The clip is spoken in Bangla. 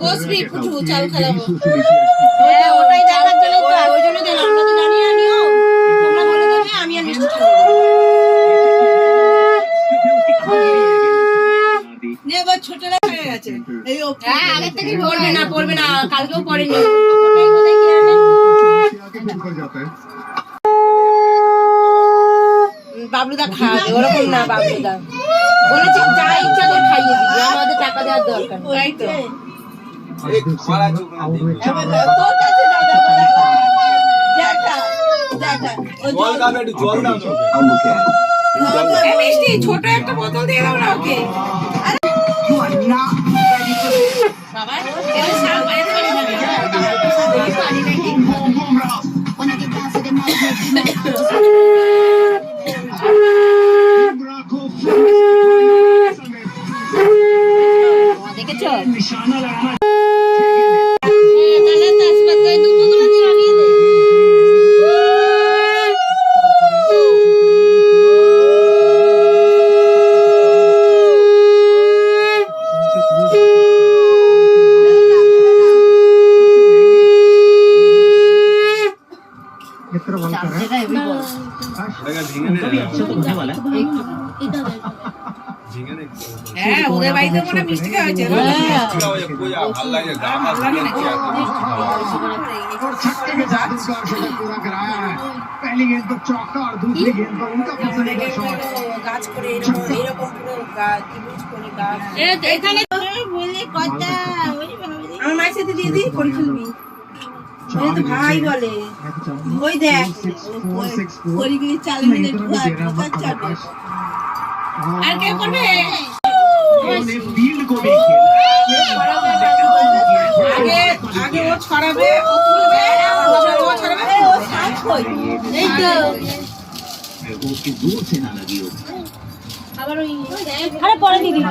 বসবি পুটু চাল খেলাবো। ওটাই দেখার জন্য তো ওই জন্য দিলাম। আমরা তো জানি না নিও, তোমরা বলে দেবে আমি আর মিষ্টি খাবো। নে গো ছোটরা হয়ে গেছে এই হ্যাঁ আগে থেকে পড়বে না কালকেও পড়েনি। বাবলুদা খাওয়াবে, ওরকম না বাবলুদা বলেছে যা ইচ্ছা তোর খাইয়ে দিবি, আমাদের টাকা দেওয়ার দরকার নেই। তাই তো তোর কাছে দাদা বলে যাটা জল দাও একটু জল দাও এই মিষ্টি ছোট একটা বোতল দিয়ে দাও না ওকে। বাবা এটা সারা বাড়িতে পারি না। দেখেছো হ্যাঁ ওদের বাড়িতে মনে মিষ্টি খাওয়া হয়েছে। ভালো লাগে গা ভালো লাগে নাকি और छक्के के साथ इसका शतक पूरा कराया है। पहली गेंद पर चौका और दूसरी गेंद पर उनका पसंदीदा शॉट। গাছ করে এরকম পুরো ত্রিভুজ করে গাছ এখানে বলে কথা আমার মায়ের সাথে দিয়ে দিই করে ফেলবি। ওই তো ভাই বলে ওই দেখ পরিগিরি 4 মিনিট আর কে করবে उन्होंने फील्ड को भी खेला। আগে আগে ও ছড়াবে ও তুলবে ও ছড়াবে ও সাথ কই এই তো उसकी दूर से ना लगी हो। আবার ওই আরে পরে দিবি